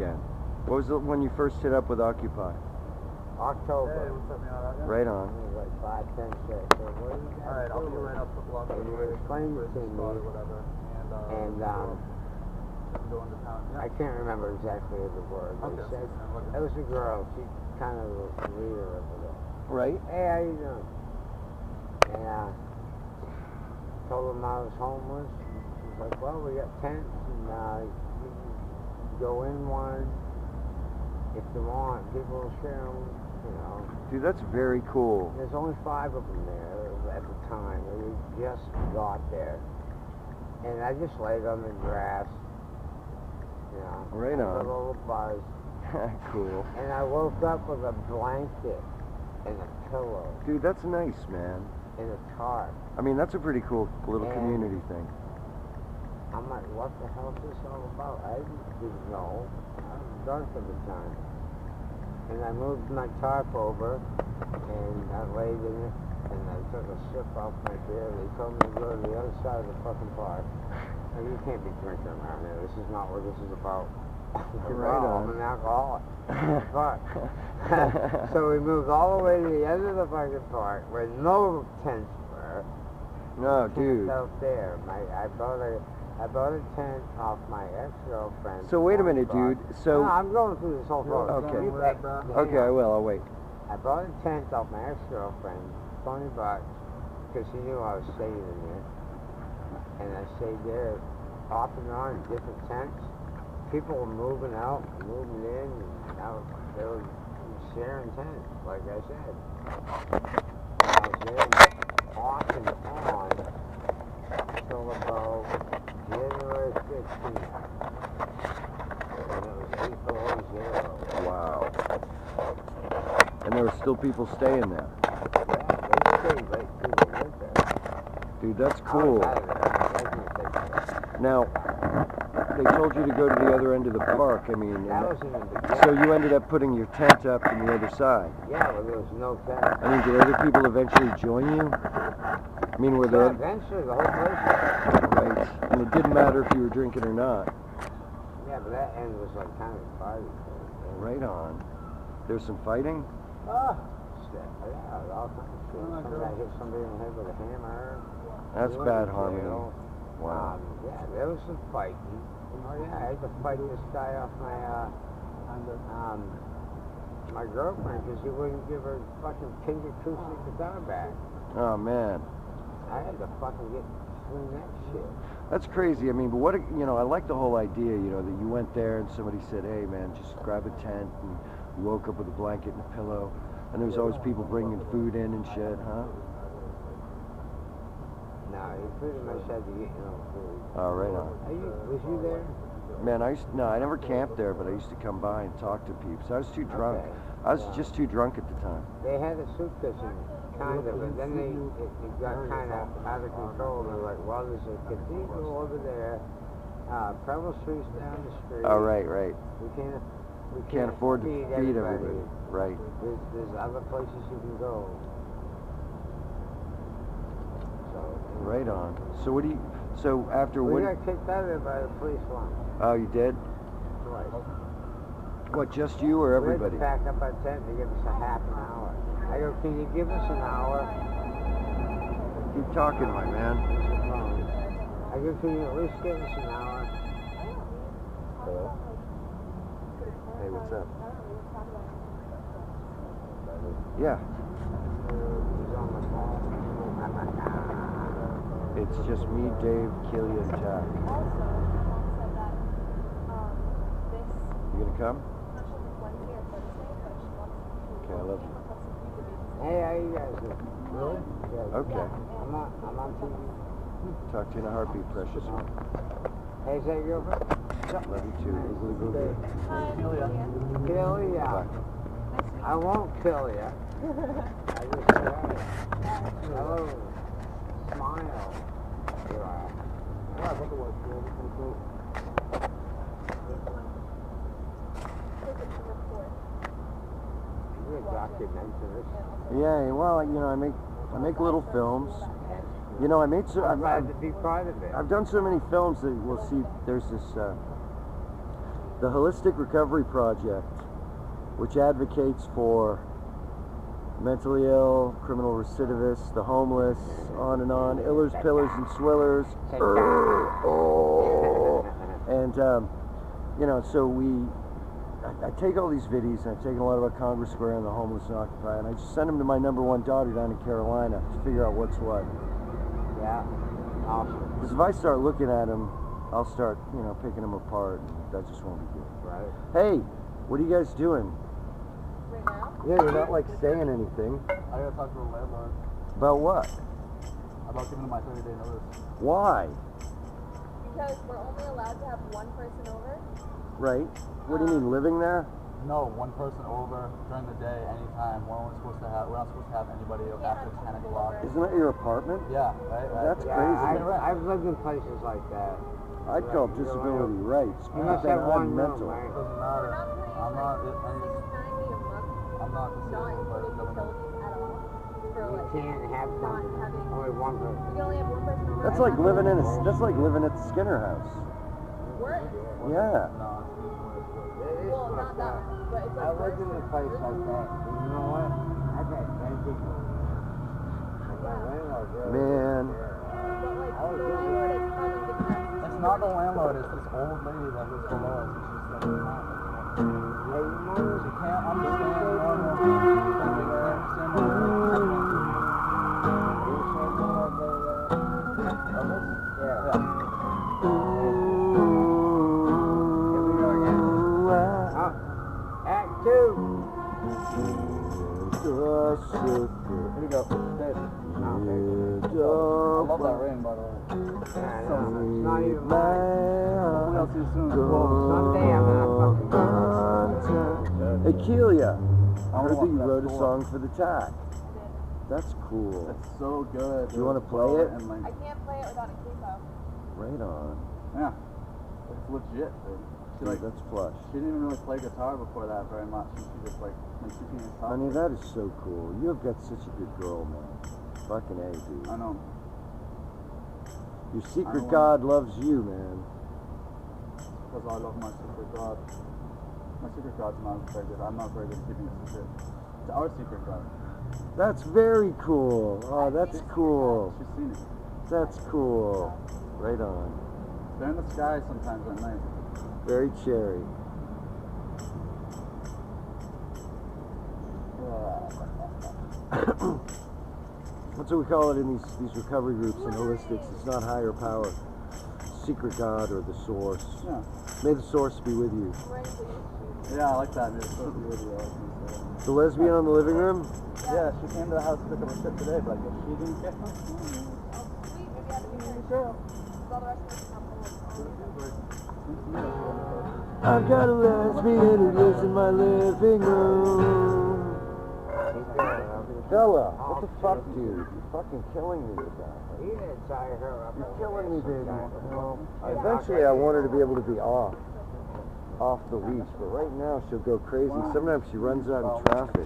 again? What was it when you first hit up with Occupy? October. Hey, what's up, man? Right on. It was like 5, 10, 6. So what are you guys Alright, I'll be doing? right up the block. And you explained it to me. Or whatever. And go into town. Yeah. I can't remember exactly the word. They Okay. said it was a girl. She kind of was the leader of it. Right. Hey, how you doing? And told them I was homeless. She's like, well, we got tents, and you can go in one if you want. People will share them, you know. Dude, that's very cool. There's only 5 of them there at the time. We just got there. And I just laid on the grass, you know. Right had on. a little buzz. Cool. And I woke up with a blanket and a pillow. Dude, that's nice, man. And a tarp. I mean, that's a pretty cool little And community thing. I'm like, what the hell is this all about? I didn't know. I was drunk at the time. And I moved my tarp over, and I laid in it, and I took a sip off my beer. They told me to go to the other side of the fucking park. Now, you can't be drinking around here. This is not what this is about. Right on. I'm an alcoholic. Fuck. So we moved all the way to the end of the fucking park where no tents were. No, dude. Out there. I bought a tent off my ex-girlfriend. So wait a minute, dude. So no, I'm going through this whole process. Okay. Okay, I will. I'll wait. I bought a tent off my ex-girlfriend, $20, because she knew I was staying in there. And I stayed there off and on in different tents. People were moving out, moving in, and they were sharing tents, like I said. I was there off and on until about January 15th. And it was 8 below 0. Wow. And there were still people staying there. Yeah, they stayed right through the winter. Dude, that's I cool. was out of there. I didn't take that. Now, they told you to go to the other end of the park. I mean, That was in the beginning. so you ended up putting your tent up on the other side. Yeah, but there was no tent. I mean, did other people eventually join you? I mean, were Yeah, there... eventually the whole place. Right. And it didn't matter if you were drinking or not. Yeah, but that end was like kind of party. Right on. There's some fighting? Oh, shit. Yeah, all kinds of shit. Some guy hit somebody in the head with a hammer. That's He bad went to harmony. jail. Wow. Yeah, there was some fighting. Oh yeah, I had to fight this guy off my girlfriend because he wouldn't give her fucking pink acoustic guitar back. Oh, man. I had to fucking get through that shit. That's crazy. I mean, but what, you know, I like the whole idea, you know, that you went there and somebody said, hey, man, just grab a tent, and you woke up with a blanket and a pillow, and there was always people bringing food in and shit, huh? No, he pretty much had to get food. Oh, right on. Was you there? Man, no, I never camped there, but I used to come by and talk to peeps. I was too drunk. Okay. I was just too drunk at the time. They had a soup kitchen, kind of, and then it got kind of out of control. They're like, well, there's a cathedral over there. Preble Street's down the street. Oh, right. We Can't afford to feed everybody. everybody. Right. There's other places you can go. So, Right on. So what do you, so after we what? got kicked out of there by the police once. Oh, you did? Twice. What, just you or everybody? We had to pack up our tent to give us a half an hour. I go, can you give us an hour? Keep talking, my man. I go, can you at least give us an hour? Hello? Hey, what's up? Yeah. He's on the phone. I'm like, It's just me, Dave, Keelia, and Jack. You gonna come? Okay, I love you. hey, how you guys doing? Really? Yeah. Okay. I'm on TV. Talk to you in a heartbeat, precious one. Hey, is that your girlfriend? Love you too. Oogly boogly. Keelia. Bye. I won't kill you. I just say hi. Hello. Smile. You're a documentarist. Yeah, well, you know, I make little films. You know, I'm glad to be part of it. I've done so many films that we'll see. There's this The Holistic Recovery Project, which advocates for mentally ill, criminal recidivists, the homeless, on and on, illers, pillars, and swillers. And, you know, so I take all these videos, and I've taken a lot about Congress Square and the homeless and Occupy, and I just send them to my #1 daughter down in Carolina to figure out what's what. Yeah. Awesome. Because if I start looking at them, I'll start, you know, picking them apart, and that just won't be good. Right. Hey, what are you guys doing? Right now? Yeah, you're not like saying anything. I gotta talk to the landlord About what? about giving him my 30-day notice. Why? Because we're only allowed to have one person over. Right? What do you mean, living there? No, one person over during the day, anytime. We're not supposed to have anybody Can't after have 10 people o'clock. over. Isn't that your apartment? Yeah, right? That's Yeah, crazy. I've lived in places like that. I'd call it disability rights. You must Then have I'm one room, mental. right? It doesn't We're matter. not paying I'm like not, $6.90 a month, I'm not not disabled by the including government. utilities at all. For You like can't have not having. only one person. We can only have one person over. That's like living in that's like living at the Skinner house. Work. Yeah. No, Well, not that one, but it's like. I lived in a place like that. And you know what? I've had 10 people. My landlord really Man. But like the landlord is coming to connect. it's not the landlord, it's this old lady that lives below us. And she's like, Hey, you know, she can't understand normal thinking, she can't understand normal thinking. Here we go again. Act 2. Here we go. Dave. I love that rain, by the way. Yeah, no, it's not even mine. Hopefully I'll see you soon. Someday I'm gonna fucking Hey, Keelia, I I heard that want you that wrote a score. song for the TAC. That's cool. It's so good. Do you wanna play it? And like, I can't play it without a capo. Right on. yeah, it's legit, dude. She Dude, like, that's plush. she didn't even really play guitar before that very much. She just like, when she came in top. Honey, that is so cool. You have got such a good girl, man. Fucking A, dude. I know. Your I secret don't God loves you, man. Because I love my secret God. My secret God's not very good. I'm not very good at keeping a secret. It's our secret God. That's very cool. Oh, that's cool. She's seen it. That's cool. Right on. They're in the sky sometimes at night. Very cherry. That's what we call it in these recovery groups and holistics. It's not higher power, secret God or the source. Yeah. May the source be with you. Yeah, I like that. It's supposed to be with you. I was gonna say. The lesbian on the living room? Yeah, she came to the house to pick up her shit today, but I guess she didn't get Oh, sweet. Maybe I have to be there. All the rest of us come I've got a lesbian who lives in my living room. Bella, what the fuck, dude? You're fucking killing me with that. You didn't tie her up. You're killing me, baby. No. Eventually, I want her to be able to be off the leash, but right now she'll go crazy. Sometimes she runs out in traffic.